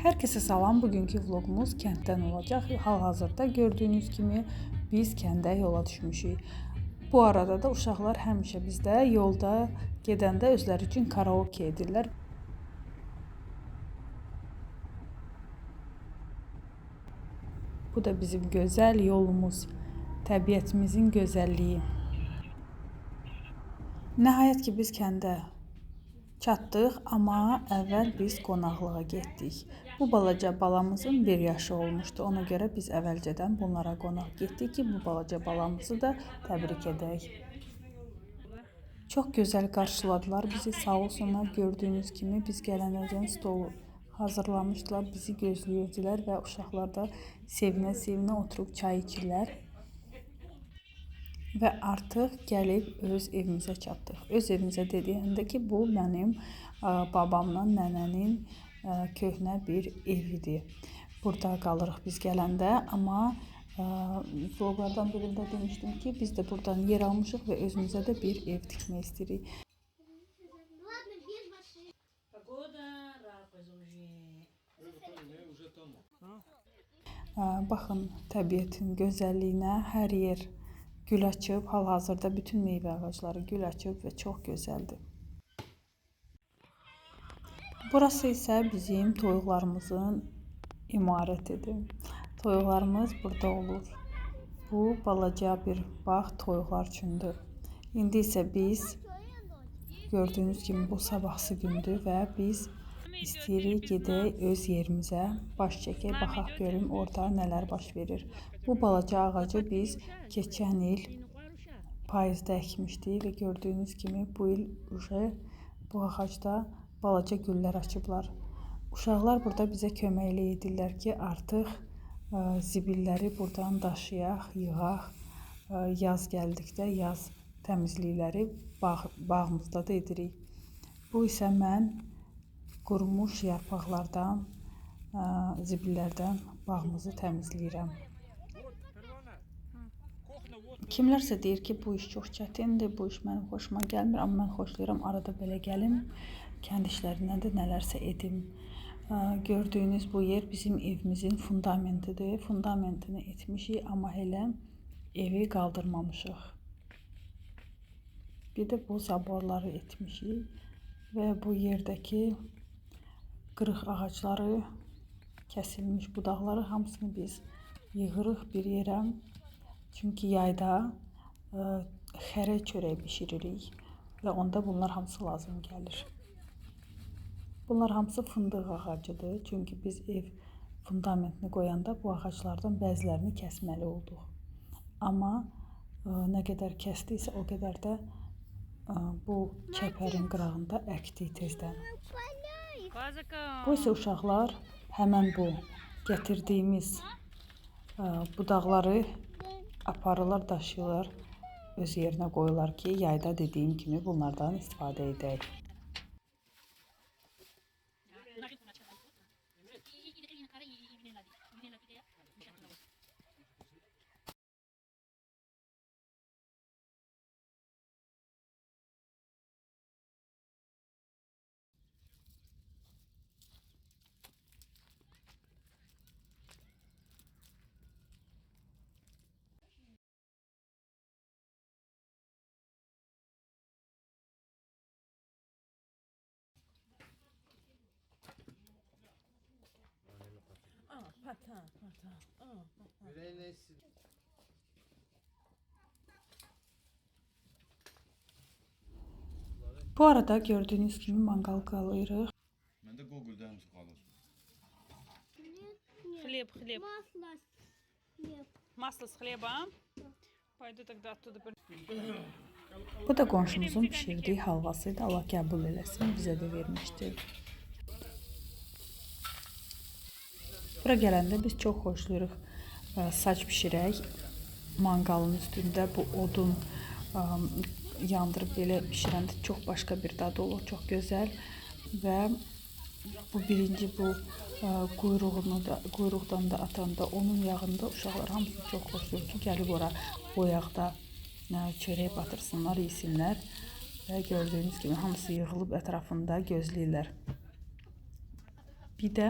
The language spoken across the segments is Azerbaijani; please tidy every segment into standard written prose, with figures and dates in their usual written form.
Herkese salam. Bugünkü vlogumuz kənddən olacaq. Hal-hazırda gördüyünüz kimi biz kəndə yola düşmüşük. Bu arada da uşaqlar həmişə bizdə yolda gedəndə özləri üçün karaoke edirlər. Bu da bizim gözəl yolumuz, təbiətimizin gözəlliyi. Nəhayət ki biz kəndə çatdıq, amma əvvəl biz qonaqlığa getdik. Bu balaca balamızın 1 yaşı olmuşdu. Ona görə biz əvvəlcədən bunlara qonaq getdik ki, bu balaca balamızı da təbrik edək. Çox gözəl qarşıladılar bizi, sağ olsunlar. Gördüyünüz kimi biz gələnəcən stolu hazırlamışdılar, bizi gözləyirdilər və uşaqlar da sevinə-sevinə oturub çay içirlər. Və artıq gəlib öz evimizə çatdıq. Öz evimizə dediyəndə ki, bu mənim babamla nənənin köhnə bir evidir. Burada qalırıq biz gələndə, amma vloglardan birində demişdim ki, biz də buradan yer almışıq və özümüzə də bir ev tikmək istəyirik. Baxın təbiətin gözəlliyinə, hər yer gül açıb, hal-hazırda bütün meyvə ağacları gül açıb və çox gözəldir. Burası isə bizim toyuqlarımızın imarətidir. Toyuqlarımız burada olur. Bu balaca bir bağ toyuqlar üçündür. İndi isə biz gördüyünüz kimi bu sabahsı gündür və biz istəyirik gedək öz yerimizə, baş çəkək, baxaq görüm orada nələr baş verir. Bu balaca ağacı biz keçən il payızda əkmişdik və gördüyünüz kimi bu il bu ağacda balaca güllər açıblar. Uşaqlar burada bizə köməklik edirlər ki, artıq zibilləri buradan daşıyaq, yığaq. Yaz gəldikdə yaz təmizlikləri bağımızda da edirik. Bu isə mən qurumuş yarpaqlardan, zibillərdən bağımızı təmizləyirəm. Kimlərsə deyir ki, bu iş çox çətindir, bu iş mənim xoşuma gəlmir, amma mən xoşlayıram, arada belə gəlim, kənd işlərindən də nələrsə edim. Gördüyünüz bu yer bizim evimizin fundamentidir. Fundamentini etmişik, amma elə evi qaldırmamışıq. Bir də bu zaborları etmişik və bu yerdəki qırıq ağacları, kəsilmiş budaqları hamısını biz yığırıq bir yerə. Çünki yayda xərə çörək bişiririk və onda bunlar hamısı lazım gəlir. Bunlar hamısı fındıq ağacıdır. Çünki biz ev fundamentini qoyanda bu ağaclardan bəzilərini kəsməli olduq. Amma nə qədər kəsdiksə o qədər də bu çəpərin qırağında əkdik tezdən. Bu isə uşaqlar həmən bu gətirdiyimiz budaqları aparırlar, daşıyırlar, öz yerinə qoyurlar ki, yayda dediyim kimi bunlardan istifadə edək. Bu arada gördüğünüz gibi mangal qalırıq. Məndə Google-da hamısı qalır. Хлеб. Масло, хлеб. Масло с хлебом. Пойду тогда оттуда. Bu da qonşumuzun pişirdiyi halvasıydı. Allah qəbul eləsin, bizə də vermişdi. Bura gələndə biz çox xoşlayırıq saç bişirək. Mangalın üstündə bu odun yandırıb belə bişirəndə çox başqa bir dadı olur, çox gözəl. Və bu birinci bu quyruqdan da atanda, onun yağında uşaqlar hamısı çox xoşlayır ki, gəlib ora boyaqda çörək batırsınlar, yesinlər. Və gördüyünüz kimi hamısı yığılıb ətrafında gözləyirlər. Bir də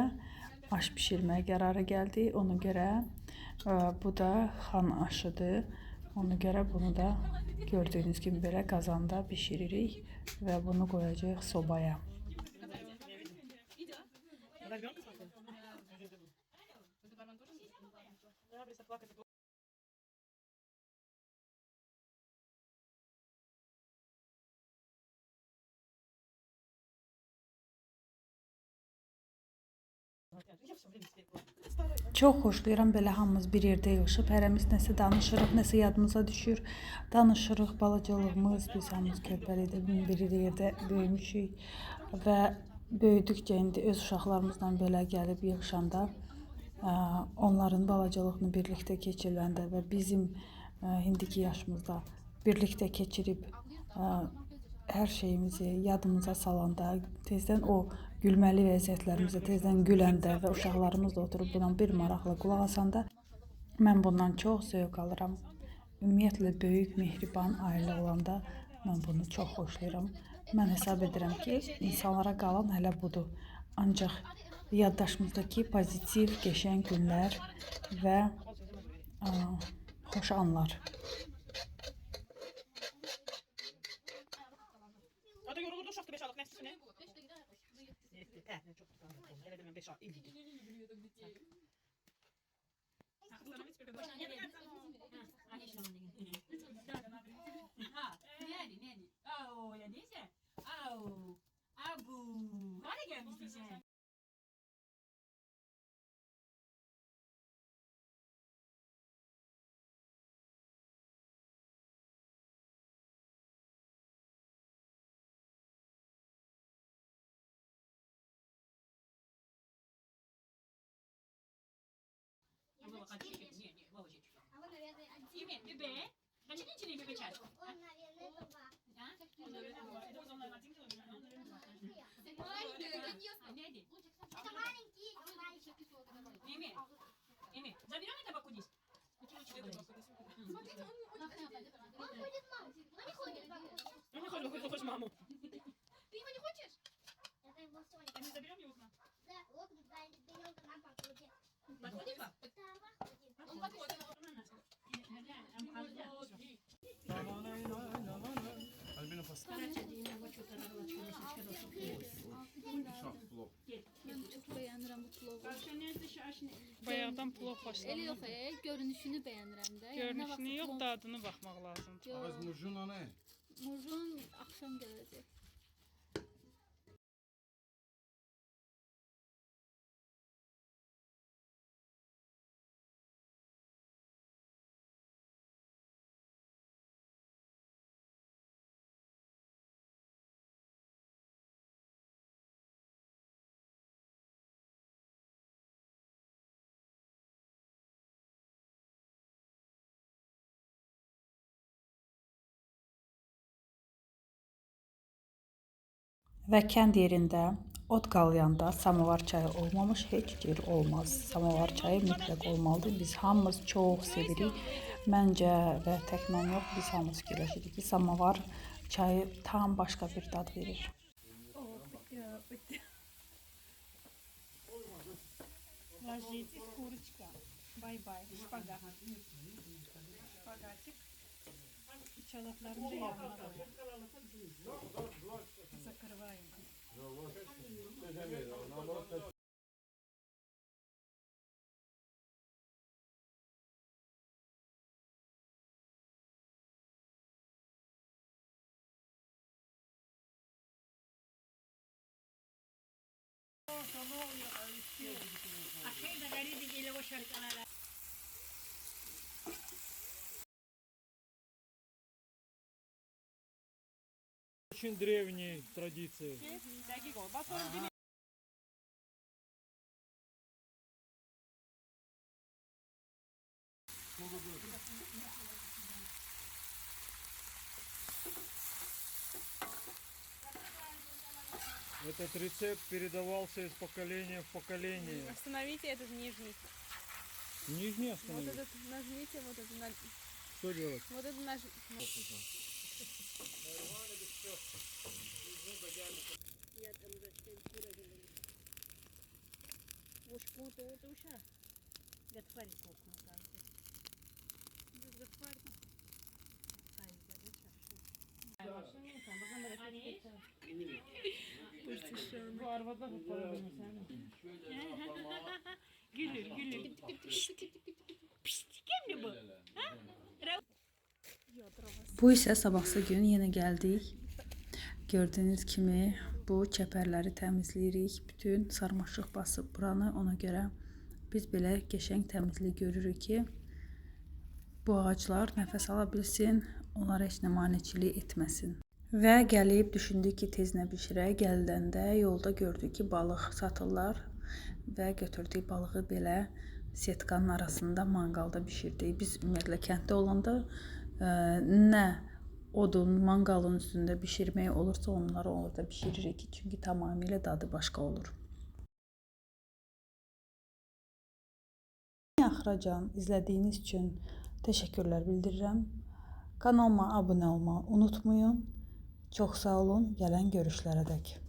aş pişirməyə qərara gəldik. Ona görə bu da xan aşıdır. Ona görə bunu da gördüyünüz kimi belə qazanda bişiririk və bunu qoyacağıq sobaya. Çox xoşlayıram belə hamımız bir yerdə yığışıb, hərəmiz nəsə danışırıq, nəsə yadımıza düşür. Danışırıq, balacalığımız, biz hamımız körpəlikdə bir yerdə böyümüşük və böyüdükcə indi öz uşaqlarımızla belə gəlib yığışanda onların balacalığını birlikdə keçiriləndə və bizim indiki yaşımızda birlikdə keçirib hər şeyimizi yadımıza salanda, tezdən o gülməli vəziyyətlərimizə tezdən güləndə və uşaqlarımızla oturub buna bir maraqla qulaq asanda mən bundan çox zövq alıram. Ümumiyyətlə böyük, mehriban ailə olanda mən bunu çox xoşlayıram. Mən hesab edirəm ki, insanlara qalan hələ budur. Ancaq yaddaşımızdakı pozitiv, qəşəng günlər və xoş anlar. Hadi yorulurdu uşaqdı 5 alıq nəfsi ne? 7. Hə, çox tutandı. Elə deməm 5 alıq 50. Заберем это покудись? Ну не хочу, хочешь маму. Ты его не хочешь? Это его Соня. Не заберем его к нам? Да, вот берем на покруге. Подходит вам? Да, выходит. Он подходит. Альбина пос. Uşaq plov. Ben çok beğenirəm bu plovu. Bayaqdan plov Elə xoşlanır. yox, görünüşünü beğenirəm də. Yəni nə vaxt Görünüşünü yox, plov- dadını baxmaq lazımdır. Yox, Ağız murjuna nə? Murjun axşam gələcək. Və kənd yerində ot qalayanda samovar çayı olmamış heç yer olmaz. Samovar çayı mütləq olmalıdır. Biz hamımız çox sevirik. Məncə və tək mən yox, biz hamımız fikirləşirik ki, samovar çayı tam başqa bir dad verir. Ложитесь, курочка. Бай-бай. Шпагат. Шпагатик. Çalaklarını da yanına koy. Закрываем. Очень древние традиции. Этот рецепт передавался из поколения в поколение. Остановите этот нижний. Нижний Вот остановить? этот нажмите, вот это Что делать? вот это наж... Уж вот это уж. Готовили сколько на танке. Gülür gülür. Kim bu? Bu isə sabahsı gün yenə gəldik. Gördüyünüz kimi bu çəpərləri təmizləyirik. Bütün sarmaşıq basıb buranı. Ona görə biz belə qəşəng təmizlik görürük ki, bu ağaclar nəfəs ala bilsin, onlara heç nə maneçilik etməsin. Və gəlib düşündük ki, tezinə bişirək. Gəldəndə yolda gördük ki, balıq satırlar və götürdük balığı belə setkanın arasında manqalda bişirdik. Biz ümumiyyətlə kənddə olanda nə odun, manqalın üstündə bişirmək olursa onları orada bişiririk. Çünki tamamilə dadı başqa olur. Axıracan izlədiyiniz üçün təşəkkürlər bildirirəm. Kanalıma abunə olmağı unutmayın. Çox sağ olun. Gələn görüşlərə dək.